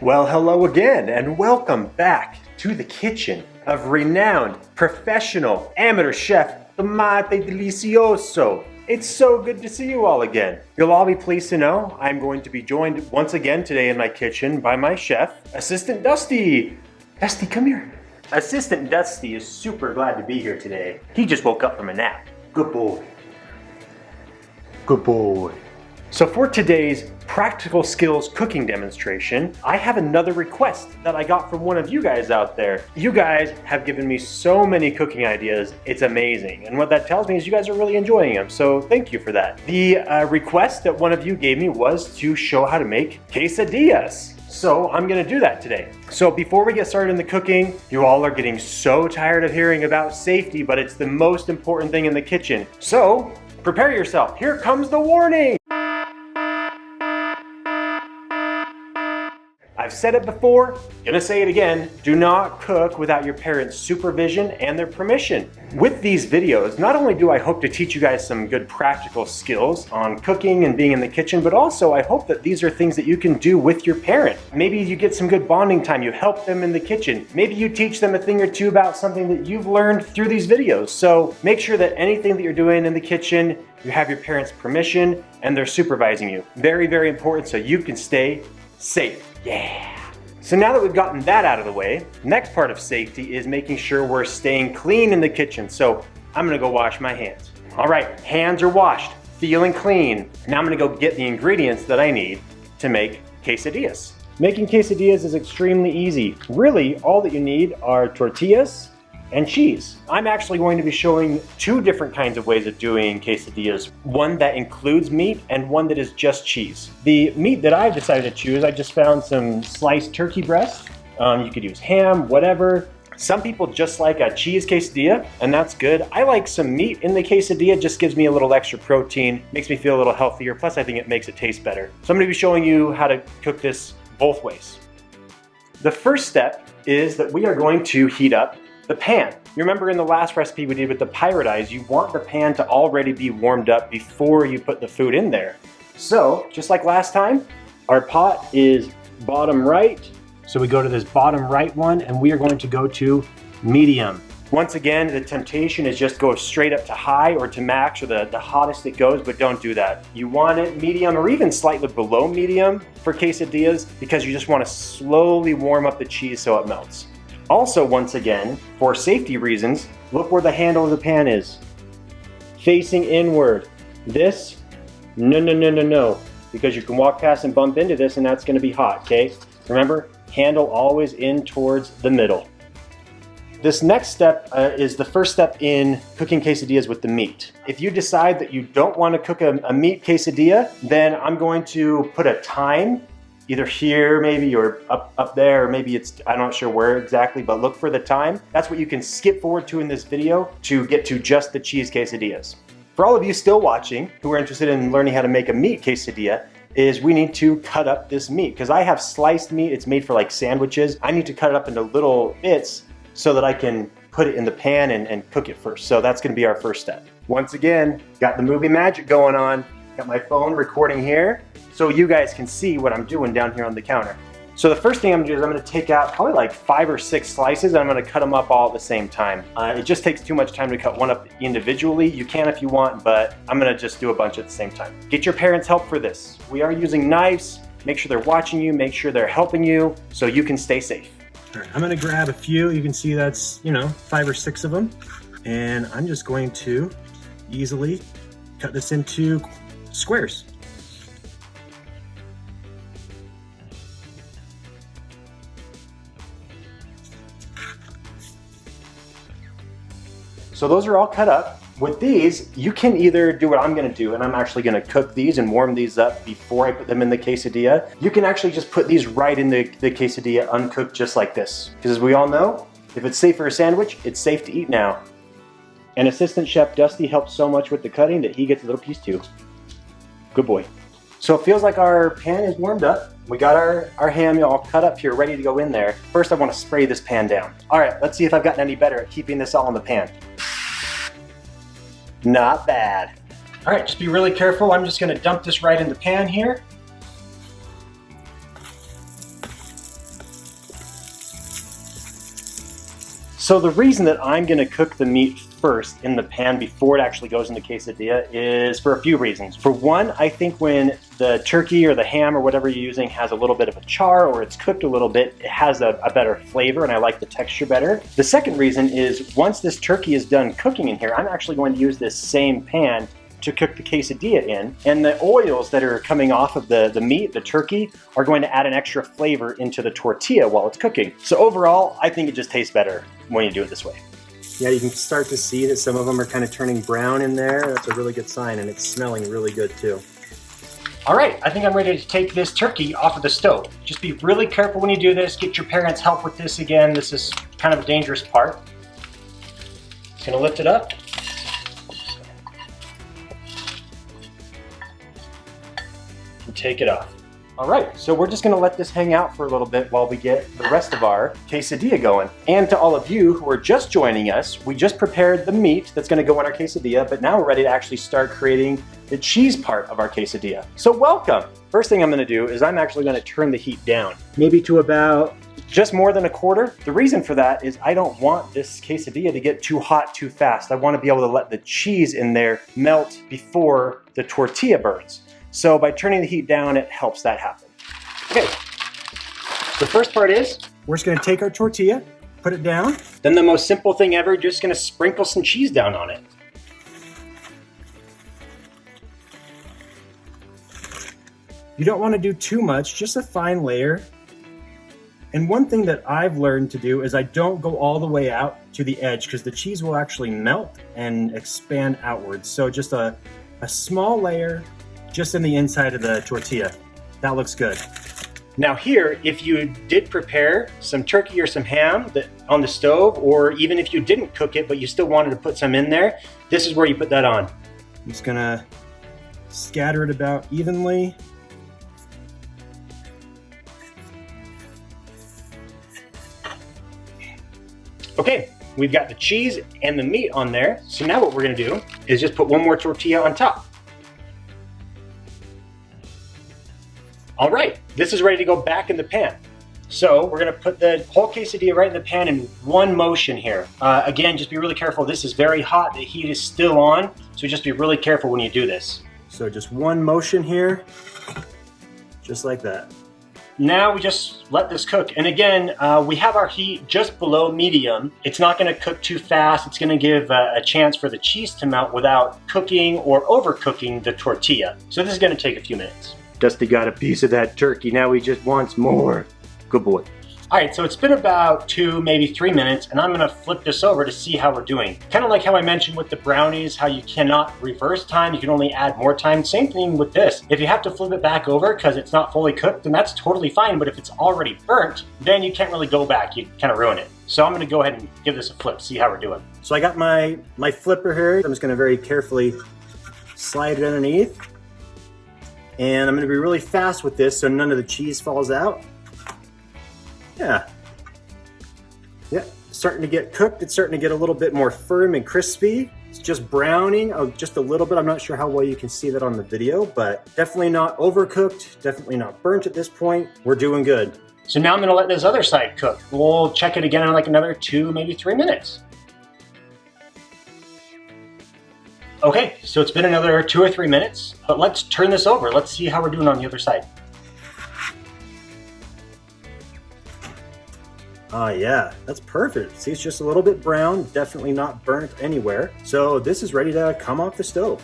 Well, hello again, and welcome back to the kitchen of renowned, professional, amateur chef, Tomate Delicioso. It's so good to see you all again. You'll all be pleased to know I'm going to be joined once again today in my kitchen by my chef, Assistant Dusty. Dusty, come here. Assistant Dusty is super glad to be here today. He just woke up from a nap. Good boy. Good boy. So for today's practical skills cooking demonstration, I have another request that I got from one of you guys out there. You guys have given me so many cooking ideas, it's amazing. And what that tells me is you guys are really enjoying them, so thank you for that. The request that one of you gave me was to show how to make quesadillas. So I'm gonna do that today. So before we get started in the cooking, you all are getting so tired of hearing about safety, but it's the most important thing in the kitchen. So prepare yourself, here comes the warning. I've said it before, gonna say it again, do not cook without your parents' supervision and their permission. With these videos, not only do I hope to teach you guys some good practical skills on cooking and being in the kitchen, but also I hope that these are things that you can do with your parent. Maybe you get some good bonding time, you help them in the kitchen. Maybe you teach them a thing or two about something that you've learned through these videos. So make sure that anything that you're doing in the kitchen, you have your parents' permission and they're supervising you. Very, very important so you can stay safe. Yeah. So now that we've gotten that out of the way, next part of safety is making sure we're staying clean in the kitchen. So I'm gonna go wash my hands. All right, hands are washed, feeling clean. Now I'm gonna go get the ingredients that I need to make quesadillas. Making quesadillas is extremely easy. Really, all that you need are tortillas and cheese. I'm actually going to be showing two different kinds of ways of doing quesadillas. One that includes meat and one that is just cheese. The meat that I've decided to choose, I just found some sliced turkey breast. You could use ham, whatever. Some people just like a cheese quesadilla, and that's good. I like some meat in the quesadilla, just gives me a little extra protein, makes me feel a little healthier, plus I think it makes it taste better. So I'm gonna be showing you how to cook this both ways. The first step is that we are going to heat up the pan. You remember in the last recipe we did with the pirate eyes, you want the pan to already be warmed up before you put the food in there. So, just like last time, our pot is bottom right. So we go to this bottom right one and we are going to go to medium. Once again, the temptation is just go straight up to high or to max or the hottest it goes, but don't do that. You want it medium or even slightly below medium for quesadillas because you just want to slowly warm up the cheese so it melts. Also, once again, for safety reasons, look where the handle of the pan is. Facing inward. This, no, because you can walk past and bump into this and that's gonna be hot, okay? Remember, handle always in towards the middle. This next step is the first step in cooking quesadillas with the meat. If you decide that you don't wanna cook a meat quesadilla, then I'm going to put a time either here maybe or up there, or maybe it's, I'm not sure where exactly, but look for the time. That's what you can skip forward to in this video to get to just the cheese quesadillas. For all of you still watching who are interested in learning how to make a meat quesadilla, is we need to cut up this meat because I have sliced meat. It's made for like sandwiches. I need to cut it up into little bits so that I can put it in the pan and cook it first. So that's gonna be our first step. Once again, got the movie magic going on. Got my phone recording here so you guys can see what I'm doing down here on the counter. So the first thing I'm gonna do is I'm gonna take out probably like 5 or 6 slices and I'm gonna cut them up all at the same time. It just takes too much time to cut one up individually. You can if you want, but I'm gonna just do a bunch at the same time. Get your parents' help for this. We are using knives. Make sure they're watching you, make sure they're helping you so you can stay safe. All right, I'm gonna grab a few. You can see that's, 5 or 6 of them. And I'm just going to easily cut this into squares. So those are all cut up. With these, you can either do what I'm gonna do, and I'm actually gonna cook these and warm these up before I put them in the quesadilla. You can actually just put these right in the quesadilla uncooked just like this. Because as we all know, if it's safe for a sandwich, it's safe to eat now. And Assistant Chef Dusty helps so much with the cutting that he gets a little piece too. Good boy. So it feels like our pan is warmed up. We got our ham all cut up here, ready to go in there. First, I wanna spray this pan down. All right, let's see if I've gotten any better at keeping this all in the pan. Not bad. All right, just be really careful. I'm just gonna dump this right in the pan here. So the reason that I'm gonna cook the meat first in the pan before it actually goes in the quesadilla is for a few reasons. For one, I think when the turkey or the ham or whatever you're using has a little bit of a char or it's cooked a little bit, it has a better flavor and I like the texture better. The second reason is once this turkey is done cooking in here, I'm actually going to use this same pan to cook the quesadilla in, and the oils that are coming off of the meat, the turkey, are going to add an extra flavor into the tortilla while it's cooking. So overall, I think it just tastes better when you do it this way. Yeah, you can start to see that some of them are kind of turning brown in there. That's a really good sign, and it's smelling really good too. All right, I think I'm ready to take this turkey off of the stove. Just be really careful when you do this. Get your parents' help with this again. This is kind of a dangerous part. Just gonna lift it up. And take it off. All right, so we're just gonna let this hang out for a little bit while we get the rest of our quesadilla going. And to all of you who are just joining us, we just prepared the meat that's gonna go in our quesadilla, but now we're ready to actually start creating the cheese part of our quesadilla. So welcome. First thing I'm gonna do is I'm actually gonna turn the heat down, maybe to about just more than a quarter. The reason for that is I don't want this quesadilla to get too hot too fast. I wanna be able to let the cheese in there melt before the tortilla burns. So by turning the heat down, it helps that happen. Okay, the first part is, we're just gonna take our tortilla, put it down. Then the most simple thing ever, just gonna sprinkle some cheese down on it. You don't wanna do too much, just a fine layer. And one thing that I've learned to do is I don't go all the way out to the edge because the cheese will actually melt and expand outwards. So just a small layer, just in the inside of the tortilla. That looks good. Now here, if you did prepare some turkey or some ham on the stove, or even if you didn't cook it, but you still wanted to put some in there, this is where you put that on. I'm just gonna scatter it about evenly. Okay, we've got the cheese and the meat on there. So now what we're gonna do is just put one more tortilla on top. All right, this is ready to go back in the pan. So we're gonna put the whole quesadilla right in the pan in one motion here. Again, just be really careful. This is very hot, the heat is still on, so just be really careful when you do this. So just one motion here, just like that. Now we just let this cook. And again, we have our heat just below medium. It's not gonna cook too fast. It's gonna give a chance for the cheese to melt without cooking or overcooking the tortilla. So this is gonna take a few minutes. Dusty got a piece of that turkey. Now he just wants more. Good boy. All right, so it's been about 2, maybe 3 minutes, and I'm gonna flip this over to see how we're doing. Kind of like how I mentioned with the brownies, how you cannot reverse time, you can only add more time. Same thing with this. If you have to flip it back over because it's not fully cooked, then that's totally fine, but if it's already burnt, then you can't really go back, you kind of ruin it. So I'm gonna go ahead and give this a flip, see how we're doing. So I got my flipper here. I'm just gonna very carefully slide it underneath. And I'm gonna be really fast with this so none of the cheese falls out. Yeah, starting to get cooked. It's starting to get a little bit more firm and crispy. It's just browning just a little bit. I'm not sure how well you can see that on the video, but definitely not overcooked, definitely not burnt at this point. We're doing good. So now I'm gonna let this other side cook. We'll check it again in like another 2, maybe 3 minutes. Okay, so it's been another 2 or 3 minutes, but let's turn this over. Let's see how we're doing on the other side. Yeah, that's perfect. See, it's just a little bit brown, definitely not burnt anywhere. So this is ready to come off the stove.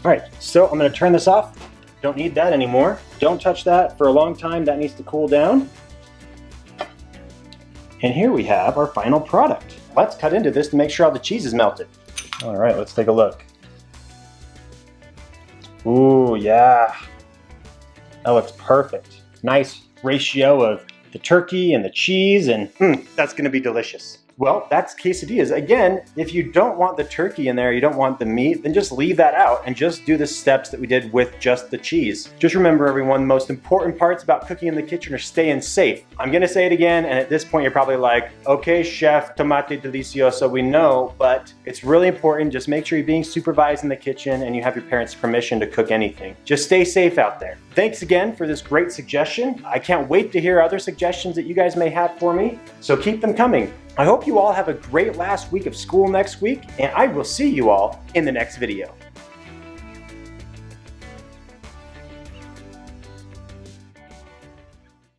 All right, so I'm gonna turn this off. Don't need that anymore. Don't touch that for a long time. That needs to cool down. And here we have our final product. Let's cut into this to make sure all the cheese is melted. All right, let's take a look. Ooh, yeah. That looks perfect. Nice ratio of the turkey and the cheese, and that's gonna be delicious. Well, that's quesadillas. Again, if you don't want the turkey in there, you don't want the meat, then just leave that out and just do the steps that we did with just the cheese. Just remember, everyone, the most important parts about cooking in the kitchen are staying safe. I'm gonna say it again, and at this point you're probably like, okay, chef, tomate delicioso, we know, but it's really important. Just make sure you're being supervised in the kitchen and you have your parents' permission to cook anything. Just stay safe out there. Thanks again for this great suggestion. I can't wait to hear other suggestions that you guys may have for me, so keep them coming. I hope you all have a great last week of school next week, and I will see you all in the next video.